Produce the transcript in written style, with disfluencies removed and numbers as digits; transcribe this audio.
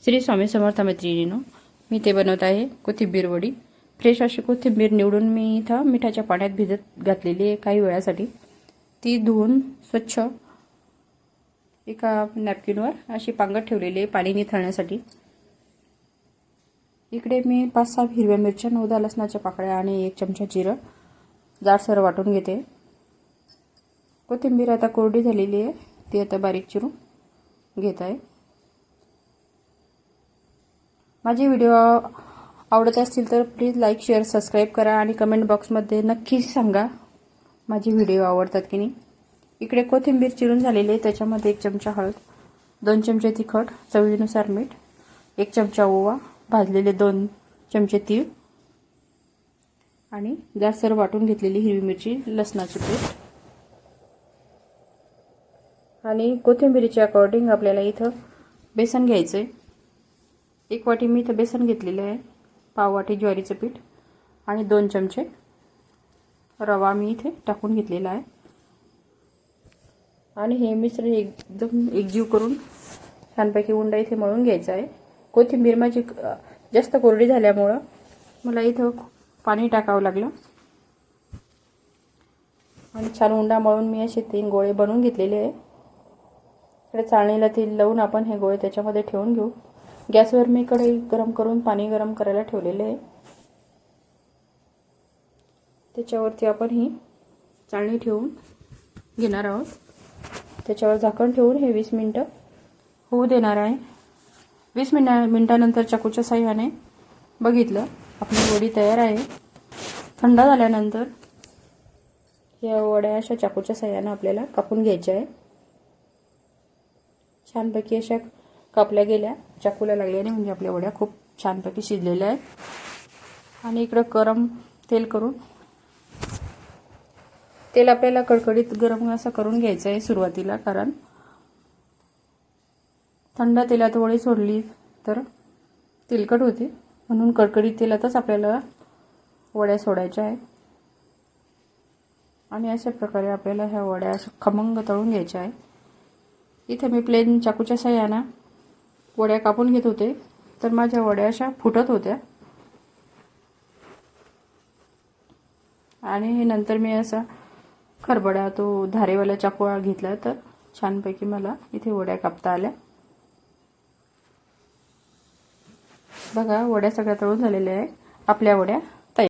श्री स्वामी समर्थ मैत्रिणींनो, मी ते बनवत आहे कोथिंबीर वडी। फ्रेश अशी कोथिंबीर निवडून मी इथं मिठाच्या पाण्यात भिजत घातलेली आहे काही वेळासाठी। ती धुवून स्वच्छ एका नॅपकिनवर अशी पांगत ठेवलेली आहे पाणी निथळण्यासाठी। इकडे मी 5-6 हिरव्या मिरच्या, 9-10 लसणाच्या पाकळ्या आणि 1 चमचा जिरं जाडसर वाटून घेते। कोथिंबीर आता कोरडी झालेली आहे, ती आता बारीक चिरून घेत आहे। माझे व्हिडिओ आवडत असतील तर प्लीज लाईक, शेअर, सबस्क्राइब करा आणि कमेंट बॉक्समध्ये नक्की सांगा माझे व्हिडिओ आवडतात की नाही। इकडे कोथिंबीर चिरून झालेली आहे, त्याच्यामध्ये 1 चमचा हळद, 2 चमचे तिखट, चवीनुसार मीठ, 1 चमचा ओवा, भाजलेले 2 चमचे तीळ आणि जाडसर वाटून घेतलेली हिरवी मिरची, लसणाची पेस्ट आणि कोथिंबीरीच्या अकॉर्डिंग आपल्याला इथं बेसन घ्यायचे। 1 वाटी मी इथं बेसन घेतलेले आहे, पाव वाटी ज्वारीचं पीठ आणि 2 चमचे रवा मी इथे टाकून घेतलेला आहे आणि हे मिश्रण एकदम एकजीव करून छानपैकी उंडा इथे मळून घ्यायचा आहे। कोथिंबीर माझी जास्त कोरडी झाल्यामुळे मला इथं पाणी टाकावं लागलं आणि छान उंडा मळून मी असे 3 गोळे बनवून घेतलेले आहे। इकडे चाळणीला तेल लावून आपण हे गोळे त्याच्यामध्ये ठेवून घेऊ। गॅसवर मी कढई गरम करून पाणी गरम करायला ठेवलेले आहे, त्याच्यावरती आपण ही चाळणी ठेवून घेणार आहोत। त्याच्यावर झाकण ठेवून हे 20 मिनिटं होऊ देणार आहे। 20 मिनिटानंतर चाकूच्या साहाय्याने बघितलं, आपली वडी तयार आहे। थंड झाल्यानंतर या वड्या अशा चाकूच्या साहाय्याने आपल्याला कापून घ्यायच्या आहे। छानपैकी अशा कापल्या गेल्या चाकूला लागल्याने, म्हणजे आपल्या वड्या खूप छानपैकी शिजलेल्या आहेत। आणि इकडे गरम तेल करून तेल आपल्याला कडकडीत गरम असं करून घ्यायचं आहे सुरुवातीला, कारण थंड तेलात वडी सोडली तर तेलकट होते, म्हणून कडकडीत तेलातच आपल्याला वड्या सोडायच्या आहेत। आणि अशा प्रकारे आपल्याला ह्या वड्या अशा खमंग तळून घ्यायच्या आहेत। इथे मी प्लेन चाकूच्या साहाय्याने वड्या कापून घेत होते, तर माझ्या वड्या अशा फुटत होत्या आणि नंतर मी असा खरबडा तो धारेवाला चाकू घेतला, तर छानपैकी मला इथे वड्या कापता आल्या। बघा, वड्या सगळ्या तळून झालेल्या आहे आपल्या वड्या।